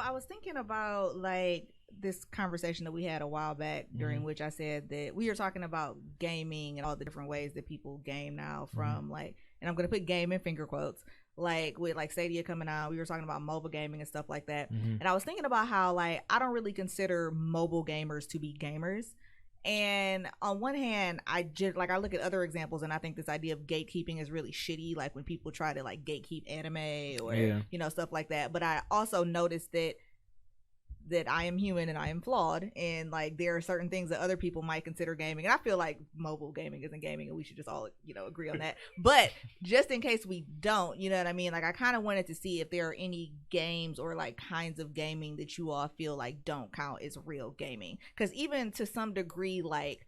I was thinking about like this conversation that we had a while back during which I said that we were talking about gaming and all the different ways that people game now from like, and I'm going to put game in finger quotes, like with like Stadia coming out, we were talking about mobile gaming and stuff like that. And I was thinking about how like I don't really consider mobile gamers to be gamers. And on one hand, I just like I look at other examples and I think this idea of gatekeeping is really shitty, like when people try to like gatekeep anime or you know, stuff like that. But I also noticed that I am human and I am flawed, and like there are certain things that other people might consider gaming, and I feel like mobile gaming isn't gaming, and we should just all, you know, agree on that. But just in case we don't, you know what I mean, like I kind of wanted to see if there are any games or like kinds of gaming that you all feel like don't count as real gaming, because even to some degree, like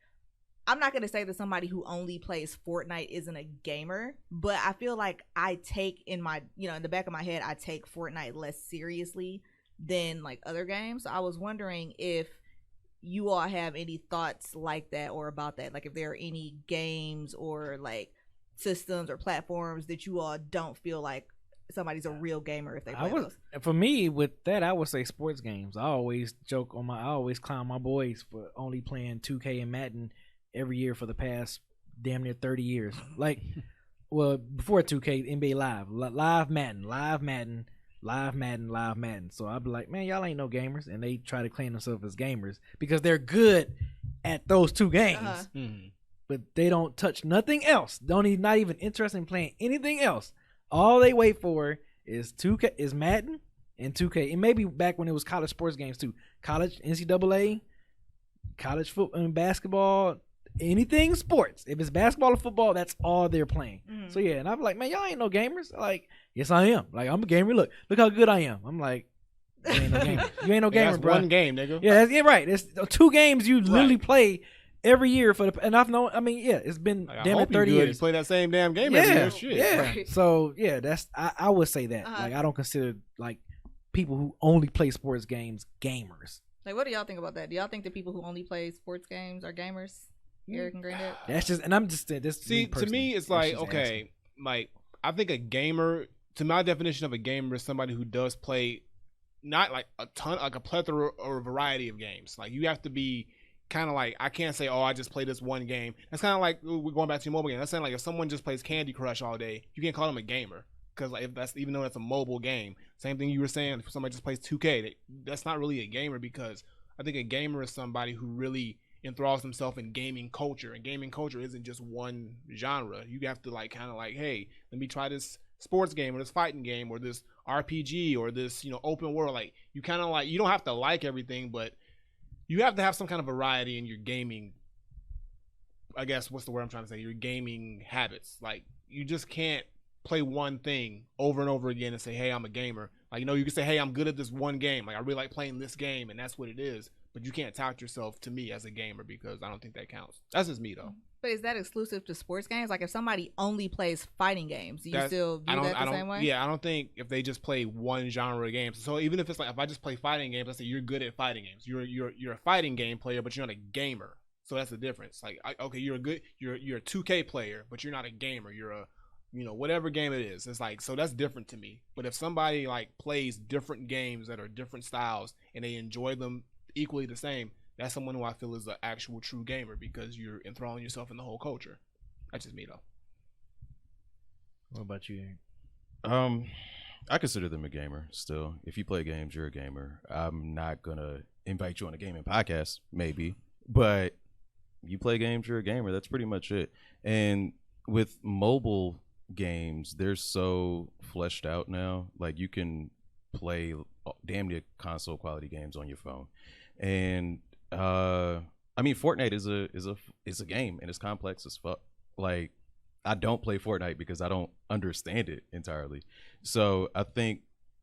I'm not going to say that somebody who only plays Fortnite isn't a gamer, but I feel like I take in my, you know, in the back of my head, I take Fortnite less seriously than like other games. So I was wondering if you all have any thoughts like that or about that, like if there are any games or like systems or platforms that you all don't feel like somebody's a real gamer if they play those. For me, with that, I would say sports games. I always I always clown my boys for only playing 2K and Madden every year for the past damn near 30 years. Like, well, before 2K, NBA Live Madden. So I'd be like, man, y'all ain't no gamers. And they try to claim themselves as gamers because they're good at those two games. But they don't touch nothing else. Not even interested in playing anything else. All they wait for is 2K, is Madden and 2K. And maybe back when it was college sports games too. College, NCAA, college football and basketball, anything sports. If it's basketball or football, that's all they're playing. So yeah, and I'm like, man, y'all ain't no gamers. Like, yes, I am. Like, I'm a gamer. Look how good I am. I'm like, you ain't no gamer. You ain't no gamer, that's bro. One game, nigga. Yeah, right. It's 2 games you literally play every year for the. And I've known. I mean, yeah, it's been Like, damn near 30 years. You play that same damn game every year. Shit. Yeah. So yeah, that's I would say that. Like, I don't consider like people who only play sports games gamers. Like, what do y'all think about that? Do y'all think that people who only play sports games are gamers? Eric and Granddad? That's just, and I'm just this. See, to me, it's like, okay, like I think a gamer, to my definition of a gamer, is somebody who does play not like a ton, like a plethora or a variety of games. Like you have to be kind of like, I can't say, oh, I just play this one game. That's kind of like, we're going back to your mobile game. That's saying like if someone just plays Candy Crush all day, you can't call them a gamer. Because like, if that's, even though that's a mobile game, same thing you were saying, if somebody just plays 2K, that's not really a gamer, because I think a gamer is somebody who really enthralls himself in gaming culture, and gaming culture isn't just one genre. You have to like kind of like, hey, let me try this sports game or this fighting game or this RPG or this, you know, open world. Like you kind of like, you don't have to like everything, but you have to have some kind of variety in your gaming, I guess, what's the word I'm trying to say, your gaming habits. Like you just can't play one thing over and over again and say, hey, I'm a gamer. Like, you know, you can say, hey, I'm good at this one game. Like I really like playing this game, and that's what it is. But you can't tout yourself to me as a gamer, because I don't think that counts. That's just me, though. But is that exclusive to sports games? Like if somebody only plays fighting games, do you still view that the same way? Yeah, I don't think if they just play one genre of games. So even if it's like, if I just play fighting games, let's say you're good at fighting games. You're a fighting game player, but you're not a gamer. So that's the difference. Like, okay, you're a 2K player, but you're not a gamer. You're a, you know, whatever game it is. It's like, so that's different to me. But if somebody like plays different games that are different styles and they enjoy them equally the same, that's someone who I feel is an actual true gamer, because you're enthralling yourself in the whole culture. That's just me, though. What about you, Eric? I consider them a gamer still. If you play games, you're a gamer. I'm not gonna invite you on a gaming podcast, maybe, but you play games, you're a gamer. That's pretty much it. And with mobile games, they're so fleshed out now. Like you can play damn near console quality games on your phone. And I mean, Fortnite is a game, and it's complex as fuck. Like I don't play Fortnite because I don't understand it entirely. So I think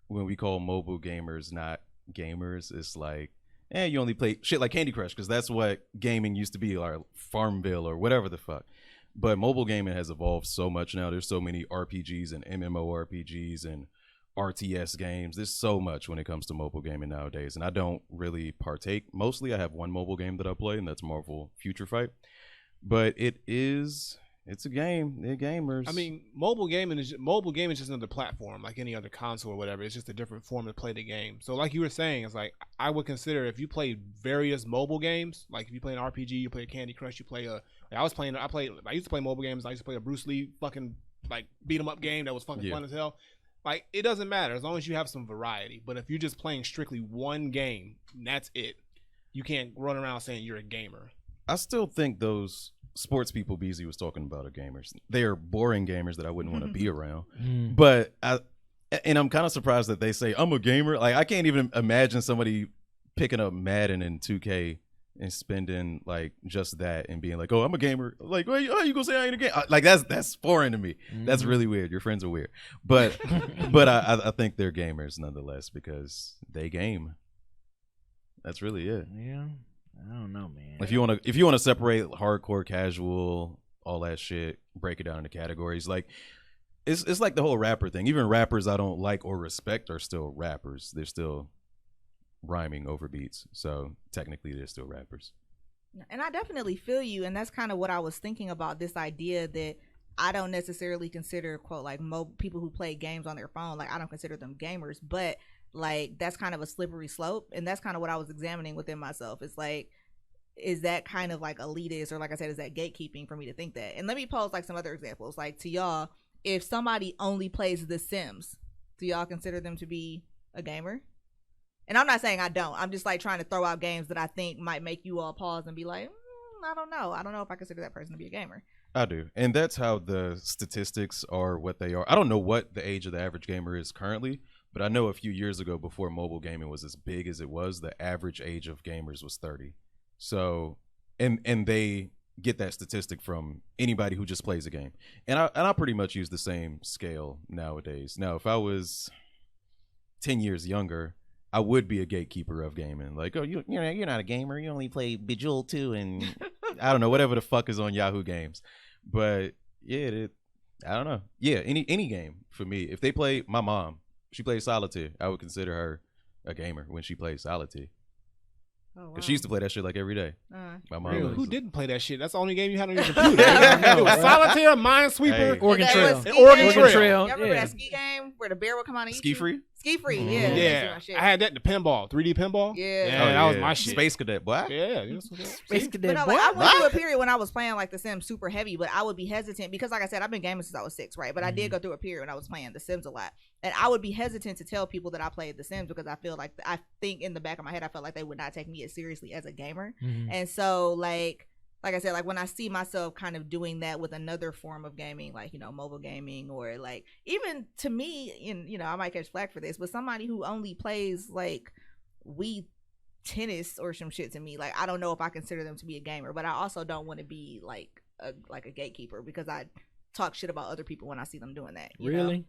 when we call mobile gamers not gamers, it's like, you only play shit like Candy Crush, because that's what gaming used to be, or Farmville or whatever the fuck. But mobile gaming has evolved so much now. There's so many RPGs and MMORPGs and RTS games. There's so much when it comes to mobile gaming nowadays, and I don't really partake. Mostly I have one mobile game that I play, and that's Marvel Future Fight. But it is It's a game. They're gamers. I mean, mobile gaming is just another platform like any other console or whatever. It's just a different form to play the game. So like you were saying, it's like I would consider if you play various mobile games, like if you play an RPG, you play a Candy Crush, you play I used to play mobile games. I used to play a Bruce Lee fucking like beat 'em up game that was fucking fun as hell. Like, it doesn't matter as long as you have some variety. But if you're just playing strictly one game, that's it. You can't run around saying you're a gamer. I still think those sports people Beezy was talking about are gamers. They are boring gamers that I wouldn't want to be around. But I'm kind of surprised that they say I'm a gamer. Like, I can't even imagine somebody picking up Madden and 2K and spending like just that and being like, "Oh, I'm a gamer." Like, "Well, you gonna say I ain't a gamer?" Like, that's foreign to me. That's really weird. Your friends are weird, but I think they're gamers nonetheless because they game. That's really it. Yeah, I don't know, man. If you wanna separate hardcore, casual, all that shit, break it down into categories. Like, it's like the whole rapper thing. Even rappers I don't like or respect are still rappers. They're still rhyming over beats, so technically they're still rappers. And I definitely feel you, and that's kind of what I was thinking about, this idea that I don't necessarily consider, quote, like people who play games on their phone, like I don't consider them gamers, but like that's kind of a slippery slope, and that's kind of what I was examining within myself. It's like, is that kind of like elitist, or like I said, is that gatekeeping for me to think that? And let me pose like some other examples. Like, to y'all, if somebody only plays The Sims, do y'all consider them to be a gamer? And I'm not saying I don't. I'm just like trying to throw out games that I think might make you all pause and be like, I don't know. I don't know if I consider that person to be a gamer. I do. And that's how the statistics are what they are. I don't know what the age of the average gamer is currently, but I know a few years ago, before mobile gaming was as big as it was, the average age of gamers was 30. So, and they get that statistic from anybody who just plays a game. And I pretty much use the same scale nowadays. Now, if I was 10 years younger, I would be a gatekeeper of gaming. Like, oh, you're not a gamer. You only play Bejeweled 2 and I don't know, whatever the fuck is on Yahoo Games. But yeah, I don't know. Yeah, any game for me. If they play, my mom, she plays Solitaire. I would consider her a gamer when she plays Solitaire. Oh, wow. Cause she used to play that shit like every day. My mom. Really? Who didn't play that shit? That's the only game you had on your computer. It was Solitaire, Minesweeper, Hey. Oregon Trail. Oregon Trail. Trail. Y'all remember that ski game where the bear would come out and eat Ski you? Free? Ski Free, Mhm. yeah. Yeah, That's my shit. I had that in the pinball, 3D pinball. Yeah. That was my shit. Space Cadet, boy. Yeah, Space But Cadet, no, boy. like, I went through a period when I was playing like The Sims super heavy, but I would be hesitant because, like I said, I've been gaming since I was 6, right? But I did go through a period when I was playing The Sims a lot, and I would be hesitant to tell people that I played The Sims because I feel like, I think in the back of my head, I felt like they would not take me as seriously as a gamer. And so like I said, like when I see myself kind of doing that with another form of gaming, like, you know, mobile gaming, or like even to me, in, you know, I might catch flack for this, but somebody who only plays like Wii tennis or some shit, to me, like, I don't know if I consider them to be a gamer, but I also don't want to be like a gatekeeper because I talk shit about other people when I see them doing that. You know?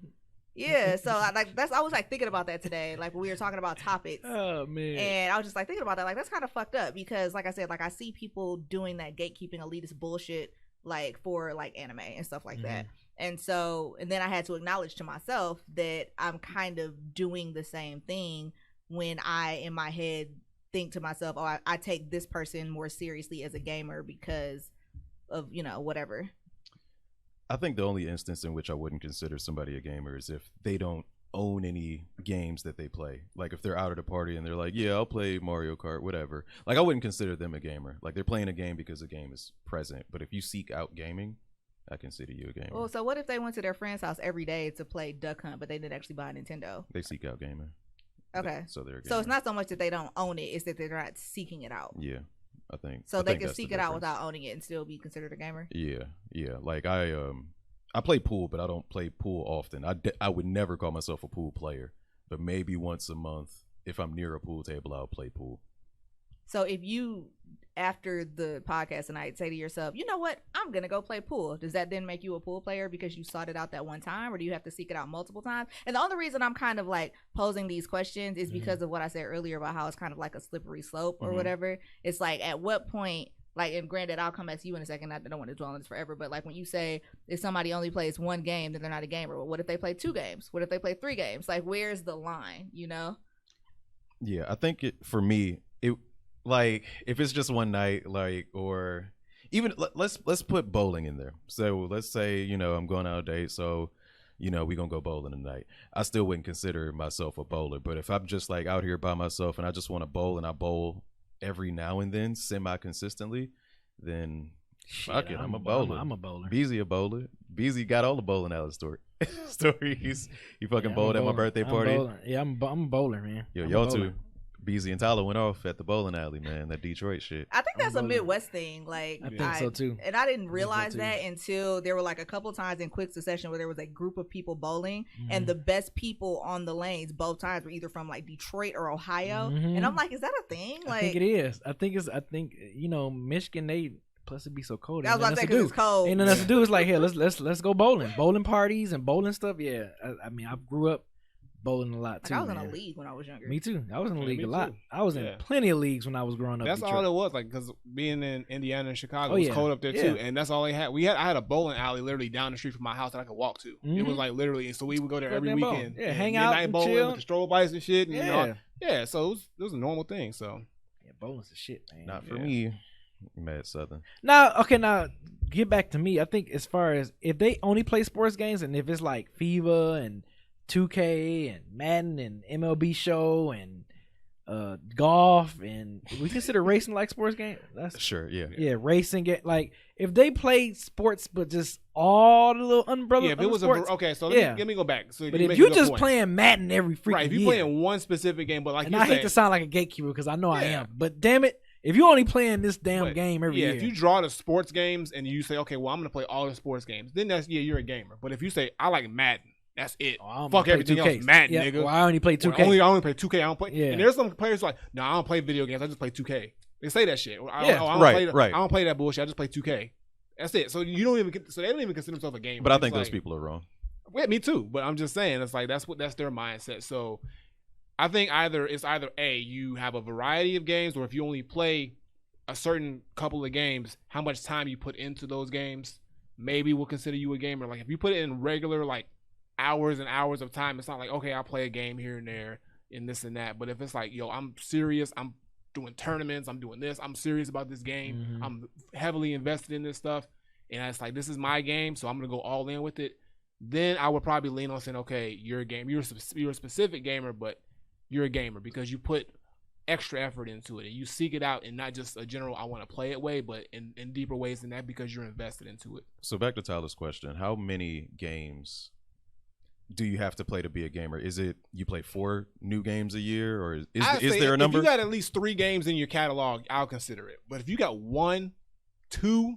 Yeah, so I was like thinking about that today, like when we were talking about topics. Oh man. And I was just like thinking about that, like that's kind of fucked up because, like I said, like I see people doing that gatekeeping elitist bullshit, like for like anime and stuff like that. And so, and then I had to acknowledge to myself that I'm kind of doing the same thing when I, in my head, think to myself, oh, I take this person more seriously as a gamer because of, you know, whatever. I think the only instance in which I wouldn't consider somebody a gamer is if they don't own any games that they play. Like if they're out at a party and they're like, yeah, I'll play Mario Kart, whatever. Like I wouldn't consider them a gamer. Like they're playing a game because the game is present. But if you seek out gaming, I consider you a gamer. Well, so what if they went to their friend's house every day to play Duck Hunt, but they didn't actually buy a Nintendo? They seek out gaming. Okay. So they're a gamer. So it's not so much that they don't own it, it's that they're not seeking it out. Yeah, I think. So I they think can that's the seek it out difference. without owning it and still be considered a gamer? Yeah. Like I play pool, but I don't play pool often. I would never call myself a pool player, but maybe once a month, if I'm near a pool table, I'll play pool. So if you, after the podcast tonight, say to yourself, you know what, I'm going to go play pool, does that then make you a pool player because you sought it out that one time, or do you have to seek it out multiple times? And the only reason I'm kind of like posing these questions is because of what I said earlier about how it's kind of like a slippery slope or whatever. It's like, at what point, like, and granted, I'll come back to you in a second. I don't want to dwell on this forever, but like when you say if somebody only plays one game, then they're not a gamer. Well, what if they play 2 games? What if they play 3 games? Like, where's the line, you know? Yeah, I think for me, like if it's just one night, like, or even let's put bowling in there. So let's say, you know, I'm going out on a date, so you know, we're gonna go bowling tonight. I still wouldn't consider myself a bowler, but if I'm just like out here by myself and I just want to bowl and I bowl every now and then semi-consistently, then fuck it, I'm a bowler. I'm a bowler. Beezy a bowler. Beezy got all the bowling alley stories. He fucking bowled at my birthday party. Yeah, I'm a bowler, man. Yo, y'all too. Beezy and Tyler went off at the bowling alley, man. That Detroit shit. I think that's a Midwest thing. Like, I think so too. And I didn't realize that until there were like a couple times in quick succession where there was a group of people bowling, and the best people on the lanes both times were either from like Detroit or Ohio. And I'm like, is that a thing? Like, I think it is. I think you know, Michigan, they plus it be so cold. I was about to say because it's cold. Ain't nothing else to do. It's like, here, let's go bowling parties and bowling stuff. Yeah, I mean, I grew up bowling a lot too. Like I was in a league when I was younger. Me too. I was in a league a lot. Too. I was in plenty of leagues when I was growing up. That's all it was, like, because being in Indiana and Chicago, it was cold up there too, and that's all they had. I had a bowling alley literally down the street from my house that I could walk to. It was like literally, so we would go there every weekend. Yeah, hang out and bowling chill with the strobe lights and shit. And, yeah, you know, so it was a normal thing. So yeah, bowling's the shit, man. Not for me. Mad Southern. Now, get back to me. I think as far as if they only play sports games, and if it's like FIFA and 2K and Madden and MLB Show and golf, and we consider racing like sports game. That's sure, yeah, racing it. Like if they play sports, but just all the little umbrella. Yeah, if it was sports, so let me go back. So but if you're just playing Madden every freaking right, if you're playing one specific game, but like, and I hate to sound like a gatekeeper because I know I am, but damn it. If you're only playing this damn game every year. If you draw the sports games and you say, okay, well, I'm going to play all the sports games, then you're a gamer. But if you say, I like Madden, that's it. Fuck everything else, Madden, nigga. Well, I only play 2K. I only play 2K. I don't play. Yeah. And there's some players like, no, I don't play video games. I just play 2K. They say that shit. I don't play that bullshit. I just play 2K. That's it. So they don't even consider themselves a gamer. But I think those people are wrong. Yeah, me too. But I'm just saying, it's like that's their mindset. So I think it's either A, you have a variety of games, or if you only play a certain couple of games, how much time you put into those games, maybe we'll consider you a gamer. Like if you put it in regular like hours and hours of time, it's not like, okay, I'll play a game here and there and this and that. But if it's like, yo, I'm serious, I'm doing tournaments, I'm doing this, I'm serious about this game, I'm heavily invested in this stuff, and it's like, this is my game, so I'm gonna go all in with it, then I would probably lean on saying, okay, you're a gamer, you're a specific gamer, but you're a gamer because you put extra effort into it and you seek it out, and not just a general I want to play it way, but in deeper ways than that because you're invested into it. So back to Tyler's question, how many games do you have to play to be a gamer? Is it you play 4 new games a year, or is there a number? If you got at least 3 games in your catalog, I'll consider it. But if you got 1, 2,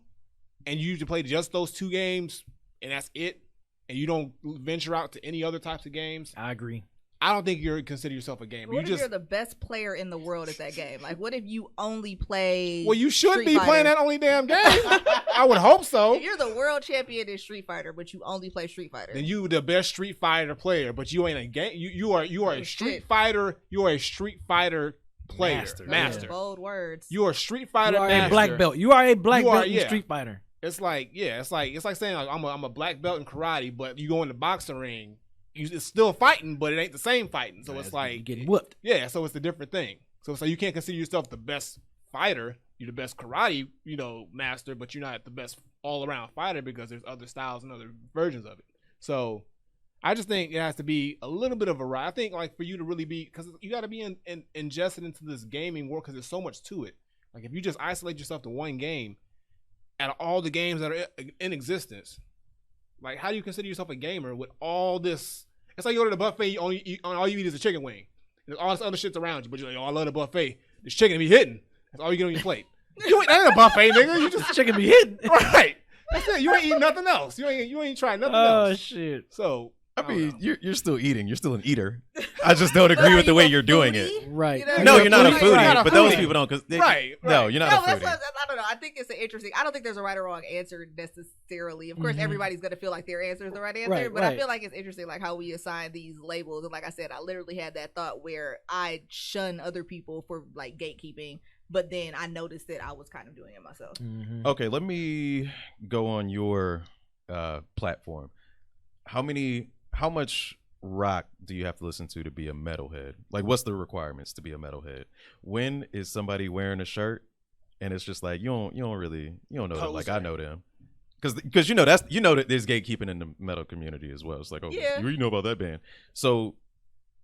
and you play just those 2 games and that's it, and you don't venture out to any other types of games, I agree. I don't think you're consider yourself a gamer. What if you're the best player in the world at that game? Like, what if you only play? Well, you should be playing that only damn game. I would hope so. If you're the world champion in Street Fighter, but you only play Street Fighter, then you the best Street Fighter player, but you ain't a game. You are a Street Fighter. You are a Street Fighter player, master. Bold words. You are a Street Fighter. You are master. a black belt. You are a black belt in Street Fighter. It's like saying like, I'm a black belt in karate, but you go in the boxing ring. It's still fighting, but it ain't the same fighting. So it's like getting whooped. Yeah, so it's a different thing. So it's like you can't consider yourself the best fighter. You're the best karate, master, but you're not the best all-around fighter because there's other styles and other versions of it. So I just think it has to be a little bit of variety. I think like for you to really be, because you got to be ingested into this gaming world because there's so much to it. Like if you just isolate yourself to one game, out of all the games that are in existence, like how do you consider yourself a gamer with all this? It's like you go to the buffet, all you eat is a chicken wing. There's all this other shit's around you, but you're like, oh, I love the buffet. This chicken be hitting. That's all you get on your plate. You ain't at a buffet, nigga. You just chicken be hitting. Right. That's it. You ain't eating nothing else. You ain't trying nothing else. Oh shit. So I mean, you're still eating. You're still an eater. I just don't agree with the way you're doing it. Right. No, you're not a foodie. But those people don't. Right. No, you're not a foodie. I don't know. I think it's an interesting. I don't think there's a right or wrong answer necessarily. Of course, everybody's gonna feel like their answer is the right answer. But I feel like it's interesting, like how we assign these labels. And like I said, I literally had that thought where I shun other people for like gatekeeping. But then I noticed that I was kind of doing it myself. Okay, let me go on your platform. How much rock do you have to listen to be a metalhead? Like, what's the requirements to be a metalhead? When is somebody wearing a shirt and it's just like you don't know them like I know them. Because that there's gatekeeping in the metal community as well. It's like, oh, you know about that band. So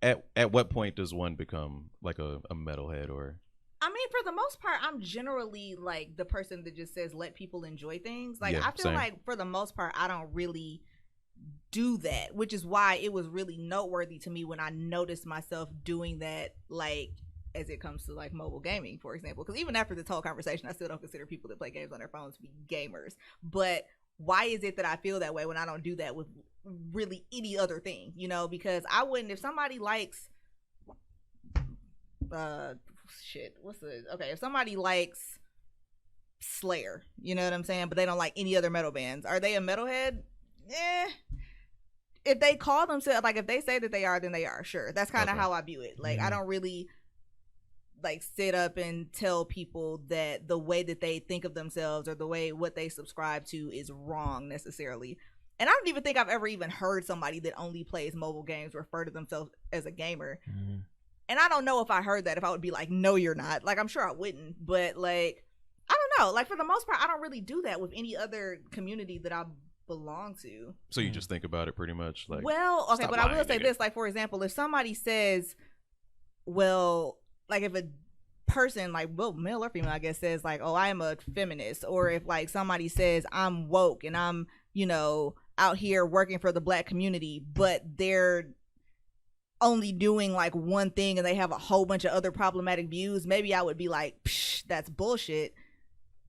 at what point does one become like a metalhead? Or I mean, for the most part, I'm generally like the person that just says let people enjoy things. Like I feel same. like for the most part, I don't really do that, which is why it was really noteworthy to me when I noticed myself doing that, like as it comes to like mobile gaming, for example. Because even after this whole conversation, I still don't consider people that play games on their phones to be gamers. But why is it that I feel that way when I don't do that with really any other thing? You know, because I wouldn't, if somebody likes if somebody likes Slayer, you know what I'm saying, but they don't like any other metal bands, are they a metalhead? If they call themselves, like if they say that they are, then they are. Sure, that's kind of how I view it. Like I don't really like sit up and tell people that the way that they think of themselves or the way what they subscribe to is wrong necessarily. And I don't even think I've ever even heard somebody that only plays mobile games refer to themselves as a gamer. And I don't know if I heard that, if I would be like, no, you're not. Like, I'm sure I wouldn't. But, like, I don't know. Like, for the most part, I don't really do that with any other community that I belong to. So you just think about it pretty much? Like, well, okay, but I will say this. Like, for example, if somebody says, well, like, if a person, like, well, male or female, I guess, says, like, oh, I am a feminist. Or if, like, somebody says, I'm woke and I'm, you know, out here working for the black community, but they're only doing like one thing and they have a whole bunch of other problematic views, maybe I would be like, psh, that's bullshit.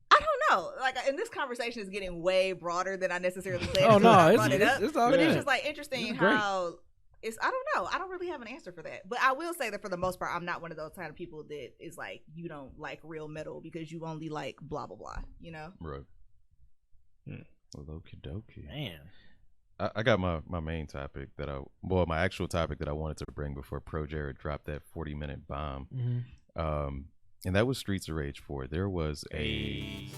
I don't know. Like, and this conversation is getting way broader than I necessarily planned. Oh no, it's all good. It's just like interesting how it's. I don't know. I don't really have an answer for that. But I will say that for the most part, I'm not one of those kind of people that is like, you don't like real metal because you only like blah blah blah. You know? Right. Okie dokie. Man. I got my main topic my actual topic that I wanted to bring before Pro Jared dropped that 40-minute bomb. And that was Streets of Rage 4. There was a